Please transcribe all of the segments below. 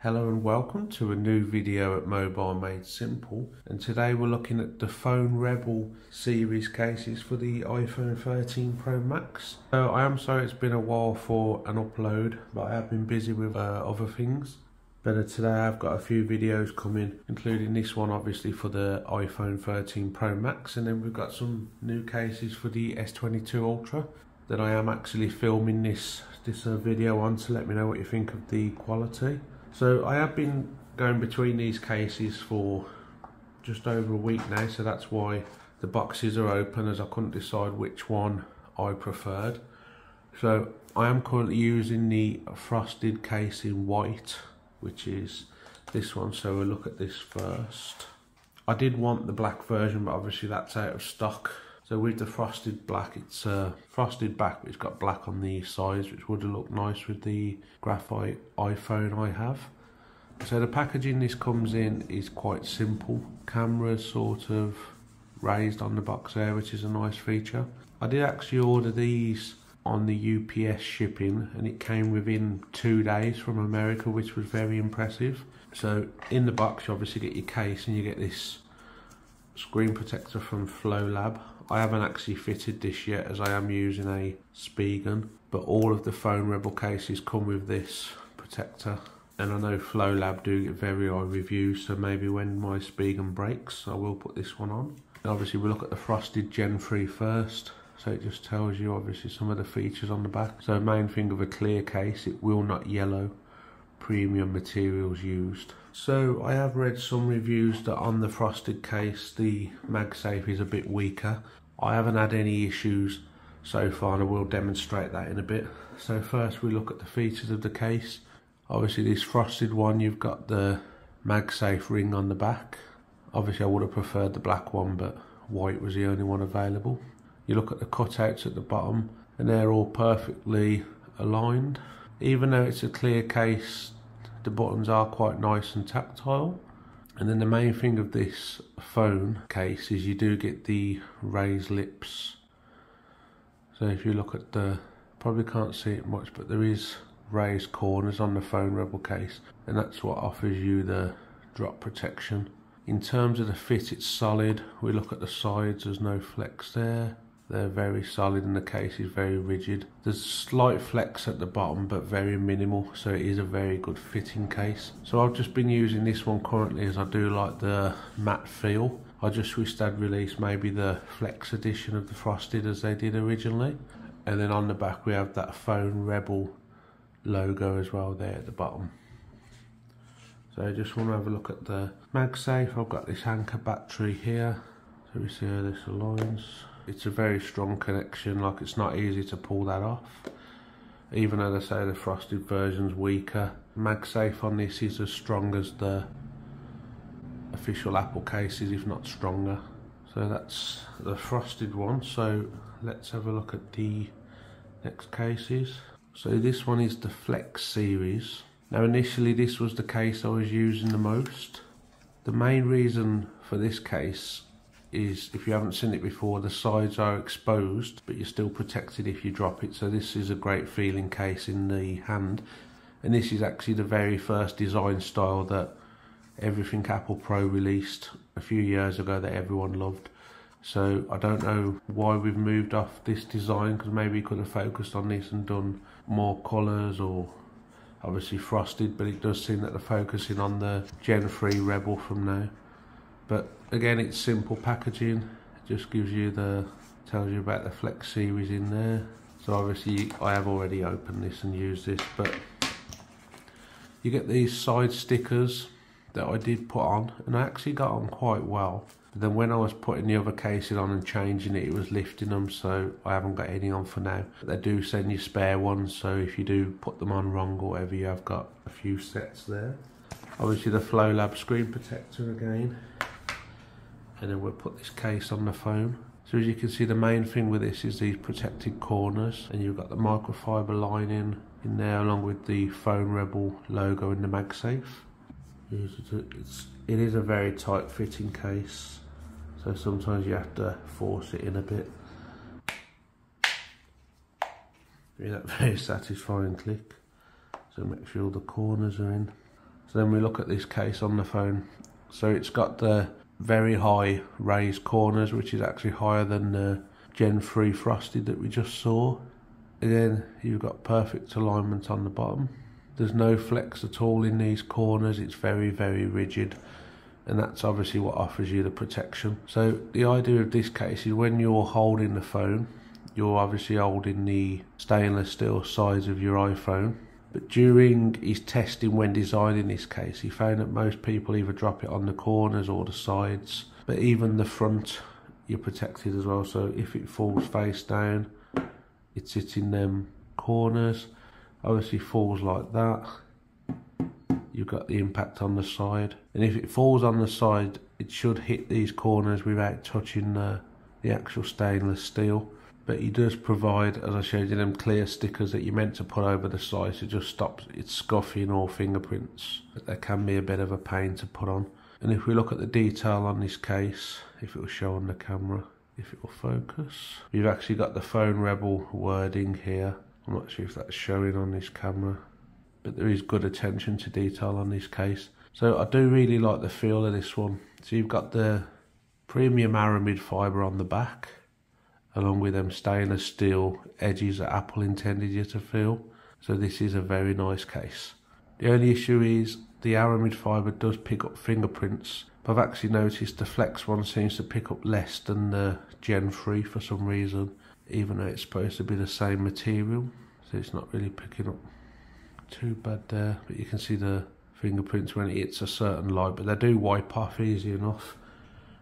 Hello and welcome to a new video at Mobile Made Simple, and today we're looking at the PhoneRebel series cases for the iPhone 13 Pro Max. So I am sorry it's been a while for an upload, but I have been busy with other things. But today I've got a few videos coming, including this one obviously for the iPhone 13 Pro Max, and then we've got some new cases for the S22 Ultra that I am actually filming this video on, so let me know what you think of the quality. So I have been going between these cases for just over a week now, so that's why the boxes are open, as I couldn't decide which one I preferred. So I am currently using the frosted case in white, which is this one, so we'll look at this first. I did want the black version, but obviously that's out of stock. So with the frosted black, it's frosted back, but it's got black on the sides, which would look nice with the graphite iPhone I have. So the packaging this comes in is quite simple. Camera's sort of raised on the box there, which is a nice feature. I did actually order these on the UPS shipping, and it came within 2 days from America, which was very impressive. So in the box you obviously get your case, and you get this screen protector from PhoneRebel. I haven't actually fitted this yet, as I am using a Spigen, but all of the PhoneRebel cases come with this protector, and I know PhoneRebel do get very high reviews, so maybe when my Spigen breaks I will put this one on. And obviously we'll look at the frosted Gen 3 first, so it just tells you obviously some of the features on the back. So main thing of a clear case, it will not yellow, premium materials used. So I have read some reviews that on the frosted case the MagSafe is a bit weaker. I haven't had any issues so far, and I will demonstrate that in a bit. So first we look at the features of the case. Obviously this frosted one, you've got the MagSafe ring on the back. Obviously I would have preferred the black one, but white was the only one available. You look at the cutouts at the bottom, and they're all perfectly aligned. Even though it's a clear case, the buttons are quite nice and tactile. And then the main thing of this phone case is you do get the raised lips. So if you look at the, probably can't see it much, but there is raised corners on the PhoneRebel case, and that's what offers you the drop protection. In terms of the fit, it's solid. We look at the sides, there's no flex there. They're very solid, and the case is very rigid. There's slight flex at the bottom, but very minimal, so it is a very good fitting case. So I've just been using this one currently, as I do like the matte feel. I just wish they'd release maybe the flex edition of the frosted as they did originally. And then on the back we have that PhoneRebel logo as well there at the bottom. So I just want to have a look at the MagSafe. I've got this Anker battery here, so we see how this aligns. It's a very strong connection, like it's not easy to pull that off. Even though they say the frosted version's weaker, MagSafe on this is as strong as the official Apple cases, if not stronger. So that's the frosted one. So let's have a look at the next cases. So this one is the Flex series. Now initially this was the case I was using the most. The main reason for this case is, if you haven't seen it before, the sides are exposed, but you're still protected if you drop it. So this is a great feeling case in the hand, and this is actually the very first design style that everything Apple Pro released a few years ago that everyone loved. So I don't know why we've moved off this design, because maybe we could have focused on this and done more colours, or obviously frosted, but it does seem that they're focusing on the Gen 3 Rebel from now. But again, it's simple packaging. It just gives you tells you about the Flex series in there. So obviously I have already opened this and used this, but you get these side stickers that I did put on, and I actually got on quite well. But then when I was putting the other cases on and changing it, it was lifting them, so I haven't got any on for now. But they do send you spare ones, so if you do put them on wrong or whatever, you have got a few sets there. Obviously the PhoneRebel screen protector again. And then we'll put this case on the phone. So as you can see, the main thing with this is these protected corners, and you've got the microfiber lining in there along with the PhoneRebel logo in the MagSafe. It is a very tight fitting case, so sometimes you have to force it in a bit. That very satisfying click. So make sure all the corners are in. So then we look at this case on the phone. So it's got the very high raised corners, which is actually higher than the Gen 3 frosted that we just saw. Again, you've got perfect alignment on the bottom. There's no flex at all in these corners. It's very, very rigid, and that's obviously what offers you the protection. So the idea of this case is when you're holding the phone, you're obviously holding the stainless steel sides of your iPhone. But during his testing when designing this case, he found that most people either drop it on the corners or the sides, but even the front you're protected as well. So if it falls face down, it sits in them corners. Obviously falls like that, you've got the impact on the side, and if it falls on the side, it should hit these corners without touching the actual stainless steel. But he does provide, as I showed you, them clear stickers that you're meant to put over the side to just stop it scuffing or fingerprints. But they can be a bit of a pain to put on. And if we look at the detail on this case, if it will show on the camera, if it will focus, you've actually got the PhoneRebel wording here. I'm not sure if that's showing on this camera, but there is good attention to detail on this case. So I do really like the feel of this one. So you've got the premium aramid fibre on the back, along with them stainless steel edges that Apple intended you to feel. So this is a very nice case. The only issue is the aramid fibre does pick up fingerprints. But I've actually noticed the Flex one seems to pick up less than the Gen 3 for some reason, even though it's supposed to be the same material. So it's not really picking up too bad there. But you can see the fingerprints when it hits a certain light, but they do wipe off easy enough.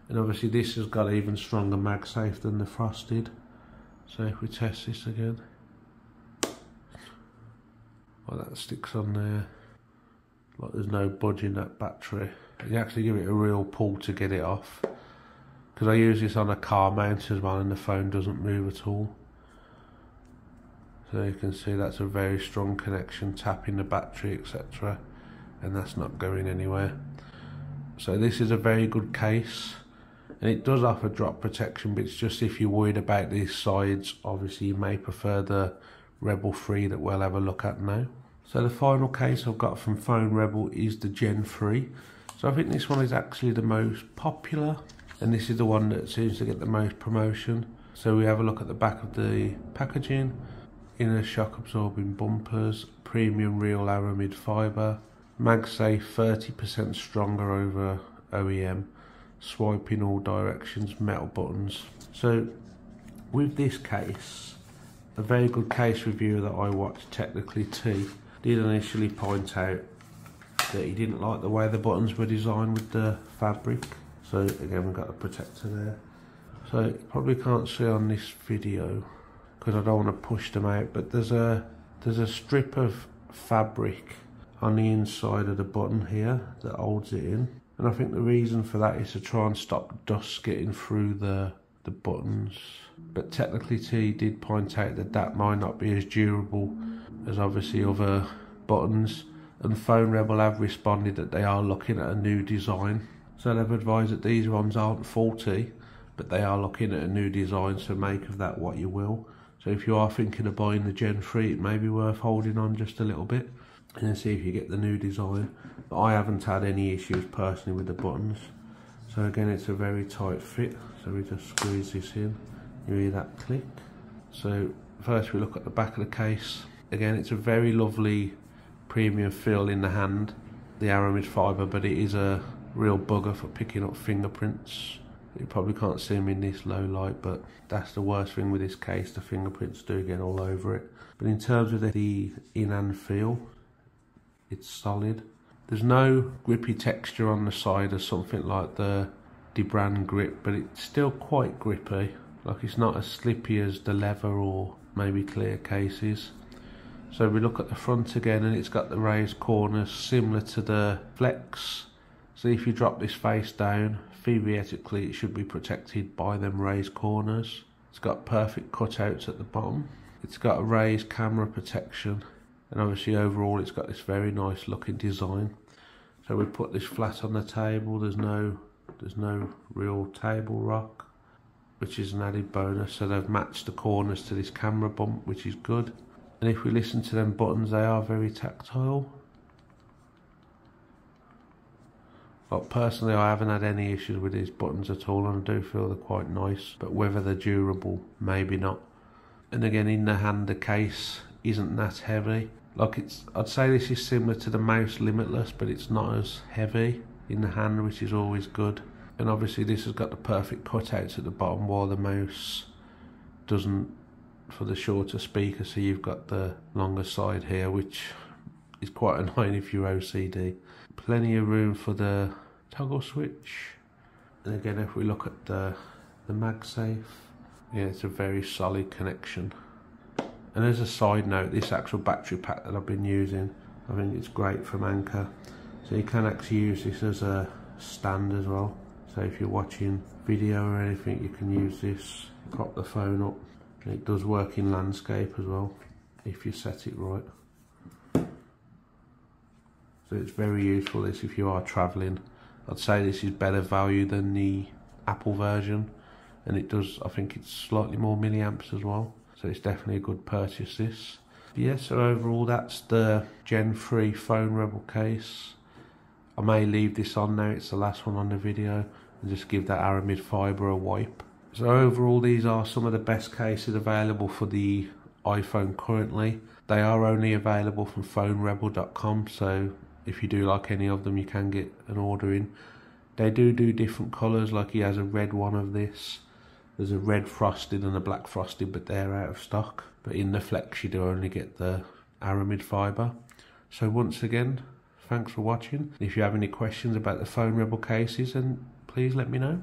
And obviously this has got even stronger MagSafe than the frosted. So if we test this again, well, that sticks on there, like there's no budge in that battery. You actually give it a real pull to get it off, because I use this on a car mount as well and the phone doesn't move at all. So you can see that's a very strong connection, tapping the battery, etc., and that's not going anywhere. So this is a very good case. And it does offer drop protection, but it's just if you're worried about these sides, obviously you may prefer the Rebel 3 that we'll have a look at now. So the final case I've got from PhoneRebel is the Gen 3. So I think this one is actually the most popular, and this is the one that seems to get the most promotion. So we have a look at the back of the packaging. Inner shock absorbing bumpers, premium real aramid fibre, MagSafe 30% stronger over OEM, swipe in all directions, metal buttons. So with this case, a very good case reviewer that I watched, Technically T, did initially point out that he didn't like the way the buttons were designed with the fabric. So again, we've got a protector there. So you probably can't see on this video because I don't want to push them out, but there's a strip of fabric on the inside of the button here that holds it in. And I think the reason for that is to try and stop dust getting through the buttons. But Technically T did point out that that might not be as durable as obviously other buttons. And PhoneRebel have responded that they are looking at a new design. So they've advised that these ones aren't faulty, but they are looking at a new design, so make of that what you will. So if you are thinking of buying the Gen 3, it may be worth holding on just a little bit and then see if you get the new design. But I haven't had any issues personally with the buttons. So again, it's a very tight fit. So we just squeeze this in, you hear that click. So first we look at the back of the case. Again, it's a very lovely premium feel in the hand, the aramid fibre, but it is a real bugger for picking up fingerprints. You probably can't see them in this low light, but that's the worst thing with this case, the fingerprints do get all over it. But in terms of the in-hand feel, it's solid. There's no grippy texture on the side of something like the brand grip, but it's still quite grippy. Like, it's not as slippy as the leather or maybe clear cases. So we look at the front again, and it's got the raised corners similar to the Flex. So if you drop this face down, theoretically it should be protected by them raised corners. It's got perfect cutouts at the bottom. It's got a raised camera protection, and obviously overall it's got this very nice looking design. So we put this flat on the table. There's no real table rock, which is an added bonus. So they've matched the corners to this camera bump, which is good. And if we listen to them buttons, they are very tactile. Like personally, I haven't had any issues with these buttons at all, and I do feel they're quite nice, but whether they're durable, maybe not. And again, in the hand, the case isn't that heavy. Like I'd say this is similar to the mouse Limitless, but it's not as heavy in the hand, which is always good. And obviously this has got the perfect cutouts at the bottom, while the mouse doesn't for the shorter speaker, so you've got the longer side here, which is quite annoying if you're OCD. Plenty of room for the toggle switch. And again, if we look at the MagSafe, yeah, it's a very solid connection. And as a side note, this actual battery pack that I've been using, I think it's great from Anker. So you can actually use this as a stand as well. So if you're watching video or anything, you can use this, prop the phone up. And it does work in landscape as well, if you set it right. So it's very useful, this, if you are travelling. I'd say this is better value than the Apple version. And it does, I think it's slightly more milliamps as well. So it's definitely a good purchase, this. But yeah, so overall that's the Gen 3 PhoneRebel case. I may leave this on now, it's the last one on the video, and just give that aramid fibre a wipe. So overall, these are some of the best cases available for the iPhone currently. They are only available from PhoneRebel.com, so if you do like any of them, you can get an order in. They do different colours, like he has a red one of this. There's a red frosted and a black frosted, but they're out of stock. But in the Flex, you do only get the aramid fibre. So once again, thanks for watching. If you have any questions about the PhoneRebel cases, then please let me know.